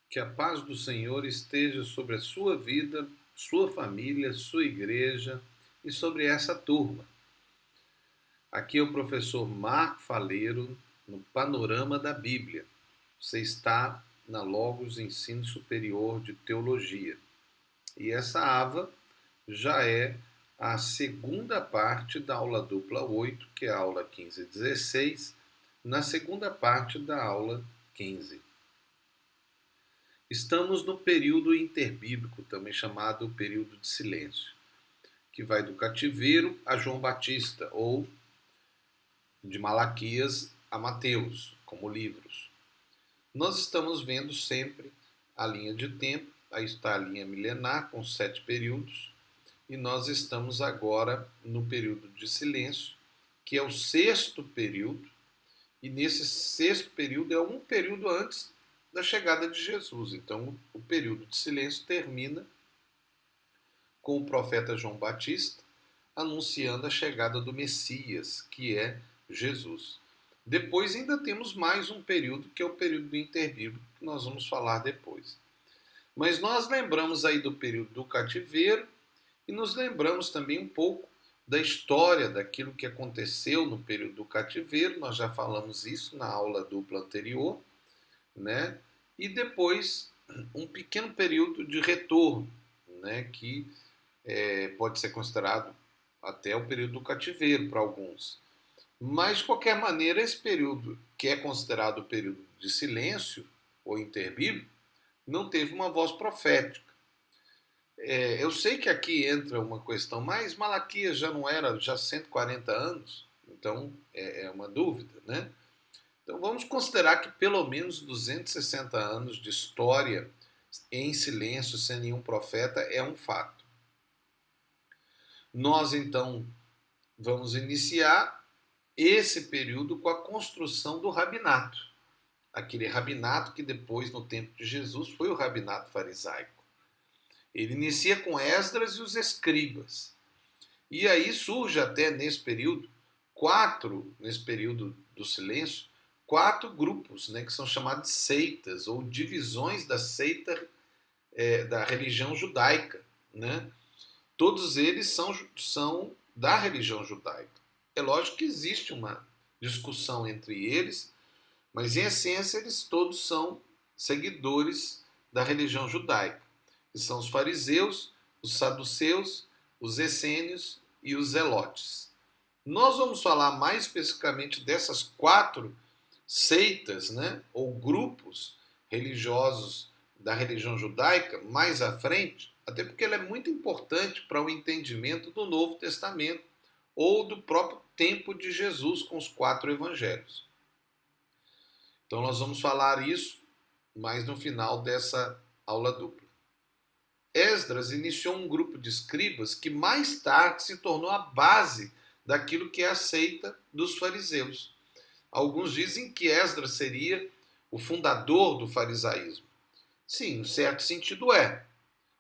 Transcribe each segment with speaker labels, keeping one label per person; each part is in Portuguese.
Speaker 1: Que a paz do Senhor esteja sobre a sua vida, sua família, sua igreja e sobre essa turma. Aqui é o professor Marco Faleiro no Panorama da Bíblia. Você está na Logos Ensino Superior de Teologia. E essa AVA já é a segunda parte da aula dupla 8, que é a aula 15 e 16, na segunda parte da aula 15. Estamos no período interbíblico, também chamado período de silêncio, que vai do cativeiro a João Batista, ou de Malaquias a Mateus, como livros. Nós estamos vendo sempre a linha de tempo, aí está a linha milenar, com 7 períodos, e nós estamos agora no período de silêncio, que é o sexto período, e nesse sexto período é um período antes da chegada de Jesus. Então, o período de silêncio termina com o profeta João Batista anunciando a chegada do Messias, que é Jesus. Depois ainda temos mais um período, que é o período do interbíblico, que nós vamos falar depois. Mas nós lembramos aí do período do cativeiro e nos lembramos também um pouco da história daquilo que aconteceu no período do cativeiro. Nós já falamos isso na aula dupla anterior, né? E depois um pequeno período de retorno, né? Que pode ser considerado até o período do cativeiro para alguns. Mas, de qualquer maneira, esse período, que é considerado o período de silêncio ou interbíblico, não teve uma voz profética. Eu sei que aqui entra uma questão, mas Malaquias já não era já 140 anos, então é uma dúvida, né? Então vamos considerar que pelo menos 260 anos de história em silêncio, sem nenhum profeta, é um fato. Nós então vamos iniciar esse período com a construção do rabinato. Aquele rabinato que depois, no tempo de Jesus, foi o rabinato farisaico. Ele inicia com Esdras e os escribas. E aí surge até nesse período, nesse período do silêncio, 4 grupos, né, que são chamados de seitas, ou divisões da seita da religião judaica. Né? Todos eles são da religião judaica. É lógico que existe uma discussão entre eles, mas em essência eles todos são seguidores da religião judaica, que são os fariseus, os saduceus, os essênios e os zelotes. Nós vamos falar mais especificamente dessas 4 seitas, né, ou grupos religiosos da religião judaica mais à frente, até porque ela é muito importante para o entendimento do Novo Testamento ou do próprio tempo de Jesus com os 4 evangelhos. Então nós vamos falar isso mais no final dessa aula dupla. Esdras iniciou um grupo de escribas que mais tarde se tornou a base daquilo que é a seita dos fariseus. Alguns dizem que Esdras seria o fundador do farisaísmo. Sim, em certo sentido é.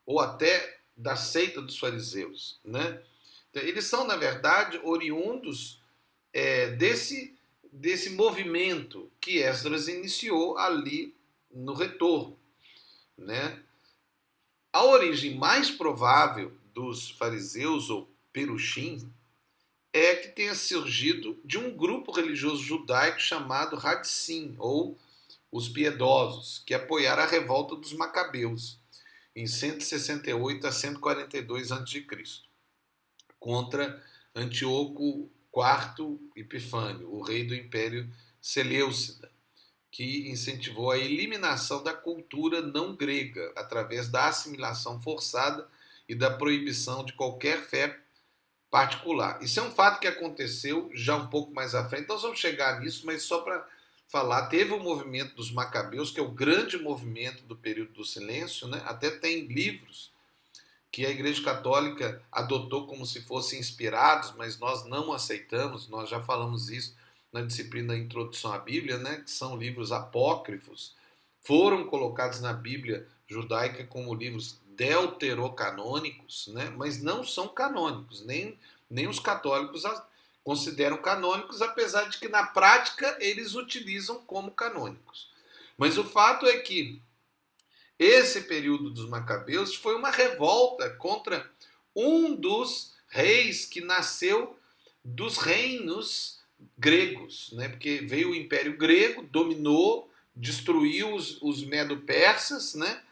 Speaker 1: Ou até da seita dos fariseus. Né? Então, eles são, na verdade, oriundos desse movimento que Esdras iniciou ali no retorno. Né? A origem mais provável dos fariseus, ou perushim, é que tenha surgido de um grupo religioso judaico chamado Hadsim, ou os piedosos, que apoiaram a revolta dos macabeus, em 168 a 142 a.C., contra Antíoco IV Epifânio, o rei do Império Seleucida, que incentivou a eliminação da cultura não grega através da assimilação forçada e da proibição de qualquer fé particular. Isso é um fato que aconteceu já um pouco mais à frente, nós vamos chegar nisso, mas só para falar, teve o movimento dos macabeus, que é o grande movimento do período do silêncio, né? Até tem livros que a Igreja Católica adotou como se fossem inspirados, mas nós não aceitamos, nós já falamos isso na disciplina Introdução à Bíblia, né? Que são livros apócrifos, foram colocados na Bíblia judaica como livros deuterocanônicos, né? Mas não são canônicos, nem os católicos consideram canônicos, apesar de que na prática eles utilizam como canônicos. Mas o fato é que esse período dos Macabeus foi uma revolta contra um dos reis que nasceu dos reinos gregos, né? Porque veio o Império Grego, dominou, destruiu os medo-persas, né?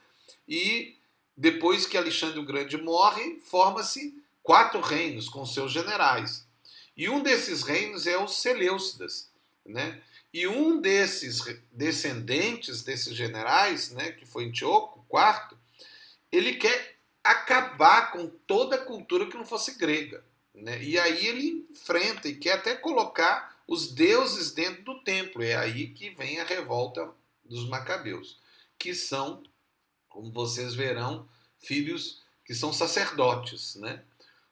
Speaker 1: E depois que Alexandre o Grande morre, forma-se 4 reinos com seus generais. E um desses reinos é os Seleucidas, né? E um desses descendentes desses generais, né, que foi Antíoco IV, ele quer acabar com toda a cultura que não fosse grega, né? E aí ele enfrenta e quer até colocar os deuses dentro do templo. É aí que vem a revolta dos Macabeus, que são, como vocês verão, filhos que são sacerdotes, né?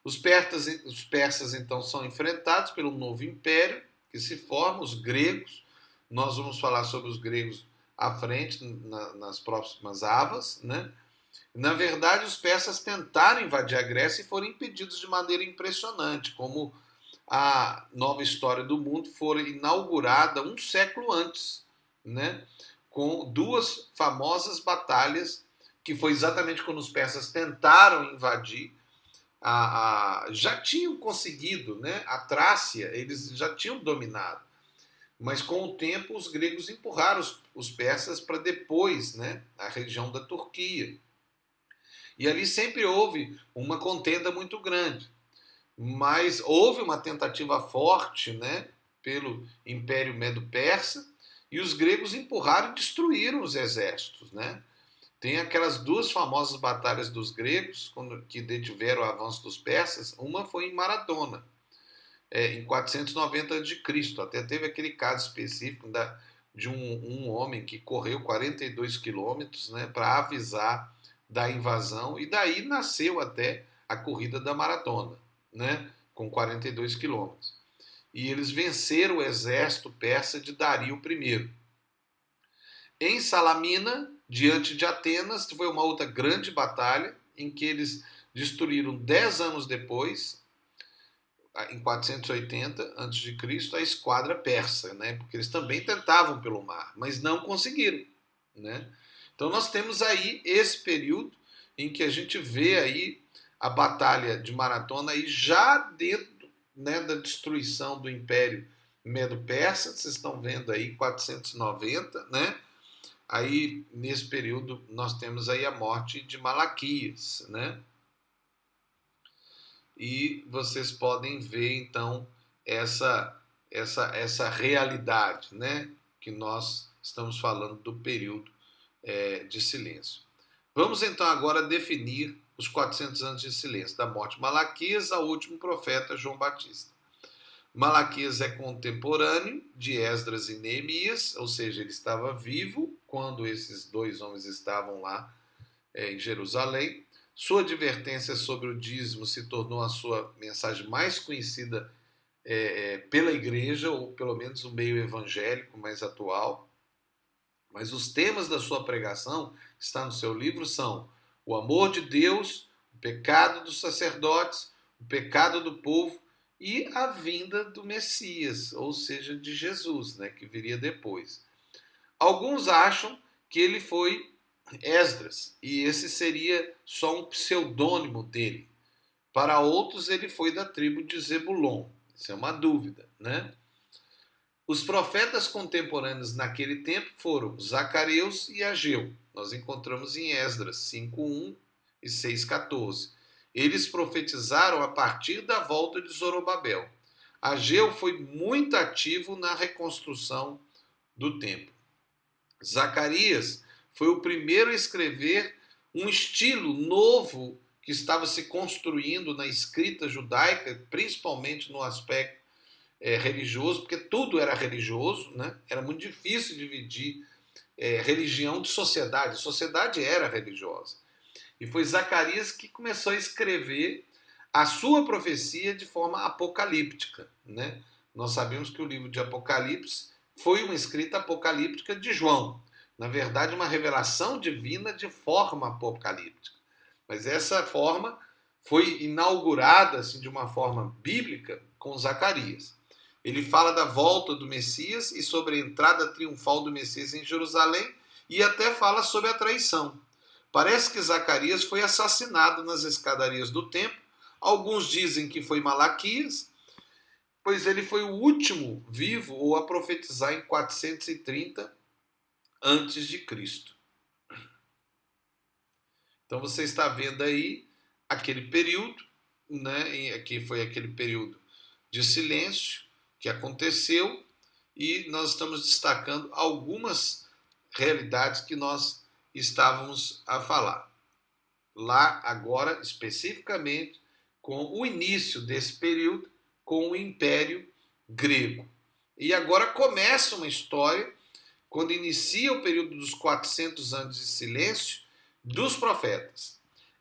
Speaker 1: Os persas então são enfrentados pelo novo império que se forma, os gregos. Nós vamos falar sobre os gregos à frente, nas próximas avas, né? Na verdade, os persas tentaram invadir a Grécia e foram impedidos de maneira impressionante, como a nova história do mundo foi inaugurada um século antes, né? Com 2 famosas batalhas, que foi exatamente quando os persas tentaram invadir. Já tinham conseguido, né? A Trácia, eles já tinham dominado. Mas com o tempo os gregos empurraram os persas para depois, né? A região da Turquia. E ali sempre houve uma contenda muito grande. Mas houve uma tentativa forte, né, pelo Império Medo-Persa, e os gregos empurraram e destruíram os exércitos, né? Tem aquelas 2 famosas batalhas dos gregos, que detiveram o avanço dos persas. Uma foi em Maratona, em 490 a.C. Até teve aquele caso específico de um homem que correu 42 quilômetros, né, para avisar da invasão, e daí nasceu até a corrida da maratona, né, com 42 quilômetros. E eles venceram o exército persa de Dario I. Em Salamina, diante de Atenas, foi uma outra grande batalha em que eles destruíram 10 anos depois, em 480 a.C., a esquadra persa, né? Porque eles também tentavam pelo mar, mas não conseguiram, né? Então nós temos aí esse período em que a gente vê aí a batalha de Maratona aí já dentro, né, da destruição do Império Medo-Persa. Vocês estão vendo aí 490, né? Aí nesse período nós temos aí a morte de Malaquias, né? E vocês podem ver então essa realidade, né, que nós estamos falando do período de silêncio. Vamos então agora definir os 400 anos de silêncio, da morte de Malaquias ao último profeta João Batista. Malaquias é contemporâneo de Esdras e Neemias, ou seja, ele estava vivo quando esses 2 homens estavam lá em Jerusalém. Sua advertência sobre o dízimo se tornou a sua mensagem mais conhecida pela igreja, ou pelo menos o meio evangélico mais atual. Mas os temas da sua pregação, que está no seu livro, são o amor de Deus, o pecado dos sacerdotes, o pecado do povo e a vinda do Messias, ou seja, de Jesus, né, que viria depois. Alguns acham que ele foi Esdras, e esse seria só um pseudônimo dele. Para outros, ele foi da tribo de Zebulon. Isso é uma dúvida, né? Os profetas contemporâneos naquele tempo foram Zacarias e Ageu. Nós encontramos em Esdras 5:1 e 6:14. Eles profetizaram a partir da volta de Zorobabel. Ageu foi muito ativo na reconstrução do templo. Zacarias foi o primeiro a escrever um estilo novo que estava se construindo na escrita judaica, principalmente no aspecto religioso, porque tudo era religioso, né? Era muito difícil dividir religião de sociedade. A sociedade era religiosa. E foi Zacarias que começou a escrever a sua profecia de forma apocalíptica, né? Nós sabemos que o livro de Apocalipse foi uma escrita apocalíptica de João. Na verdade, uma revelação divina de forma apocalíptica. Mas essa forma foi inaugurada assim, de uma forma bíblica com Zacarias. Ele fala da volta do Messias e sobre a entrada triunfal do Messias em Jerusalém, e até fala sobre a traição. Parece que Zacarias foi assassinado nas escadarias do templo. Alguns dizem que foi Malaquias, pois ele foi o último vivo ou a profetizar em 430 antes de Cristo. Então você está vendo aí aquele período, né, que foi aquele período de silêncio que aconteceu, e nós estamos destacando algumas realidades que nós estávamos a falar. Lá agora, especificamente, com o início desse período, com o Império Grego. E agora começa uma história, quando inicia o período dos 400 anos de silêncio, dos profetas.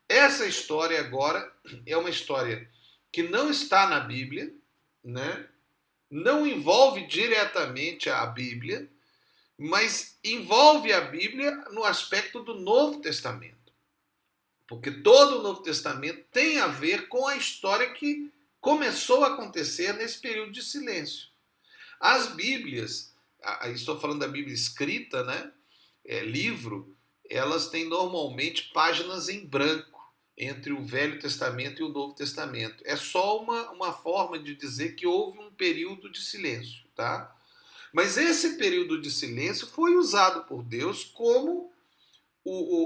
Speaker 1: Essa história agora é uma história que não está na Bíblia, né? Não envolve diretamente a Bíblia, mas envolve a Bíblia no aspecto do Novo Testamento. Porque todo o Novo Testamento tem a ver com a história que começou a acontecer nesse período de silêncio. As Bíblias, estou falando da Bíblia escrita, né? Livro, elas têm normalmente páginas em branco entre o Velho Testamento e o Novo Testamento. É só uma forma de dizer que houve um período de silêncio, tá? Mas esse período de silêncio foi usado por Deus como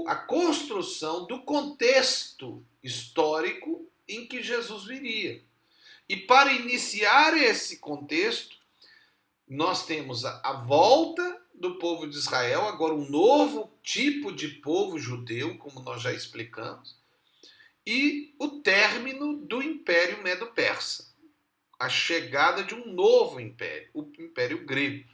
Speaker 1: a construção do contexto histórico em que Jesus viria. E para iniciar esse contexto, nós temos a volta do povo de Israel, agora um novo tipo de povo judeu, como nós já explicamos, e o término do Império Medo-Persa, a chegada de um novo império, o Império Grego,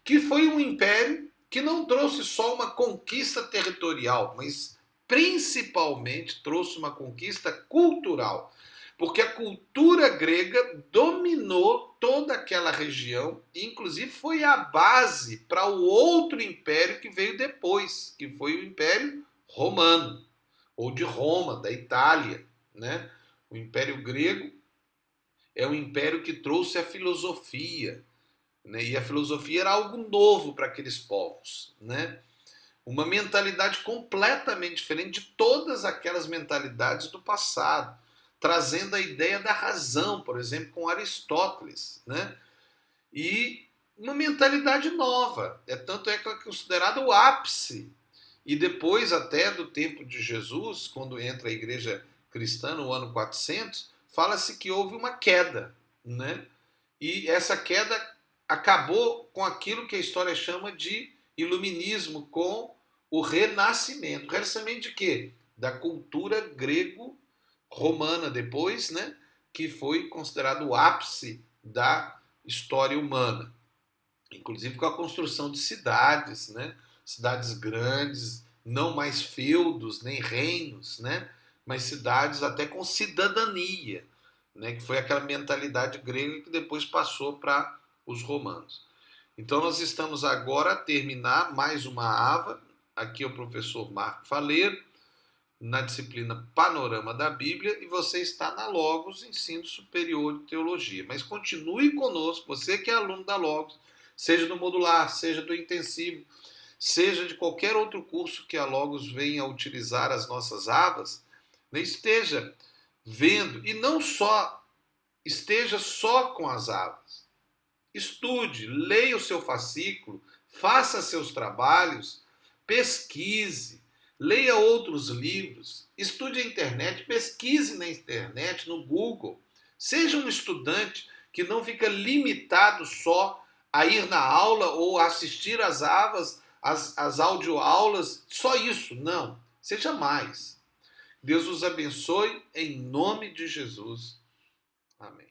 Speaker 1: que foi um império que não trouxe só uma conquista territorial, mas principalmente trouxe uma conquista cultural, porque a cultura grega dominou toda aquela região, e inclusive foi a base para o outro império que veio depois, que foi o Império Romano, ou de Roma, da Itália, né? O Império Grego é um império que trouxe a filosofia, né? E a filosofia era algo novo para aqueles povos, né? Uma mentalidade completamente diferente de todas aquelas mentalidades do passado, trazendo a ideia da razão, por exemplo, com Aristóteles, né? E uma mentalidade nova, tanto é que é considerado o ápice. E depois até do tempo de Jesus, quando entra a igreja cristã no ano 400, fala-se que houve uma queda, né? E essa queda acabou com aquilo que a história chama de iluminismo, com o renascimento. O renascimento de quê? Da cultura grego-romana depois, né? Que foi considerado o ápice da história humana. Inclusive com a construção de cidades, né? Cidades grandes, não mais feudos nem reinos, né? Mas cidades até com cidadania, né? Que foi aquela mentalidade grega que depois passou para os romanos. Então nós estamos agora a terminar mais uma AVA, aqui é o professor Marco Faleiro, na disciplina Panorama da Bíblia, e você está na Logos, Ensino Superior de Teologia. Mas continue conosco, você que é aluno da Logos, seja do modular, seja do intensivo, seja de qualquer outro curso que a Logos venha a utilizar as nossas AVAs, né, esteja vendo, e não só, esteja só com as AVAs. Estude, leia o seu fascículo, faça seus trabalhos, pesquise, leia outros livros, estude a internet, pesquise na internet, no Google. Seja um estudante que não fica limitado só a ir na aula ou a assistir às AVAs, às audioaulas, só isso. Não, seja mais. Deus os abençoe em nome de Jesus. Amém.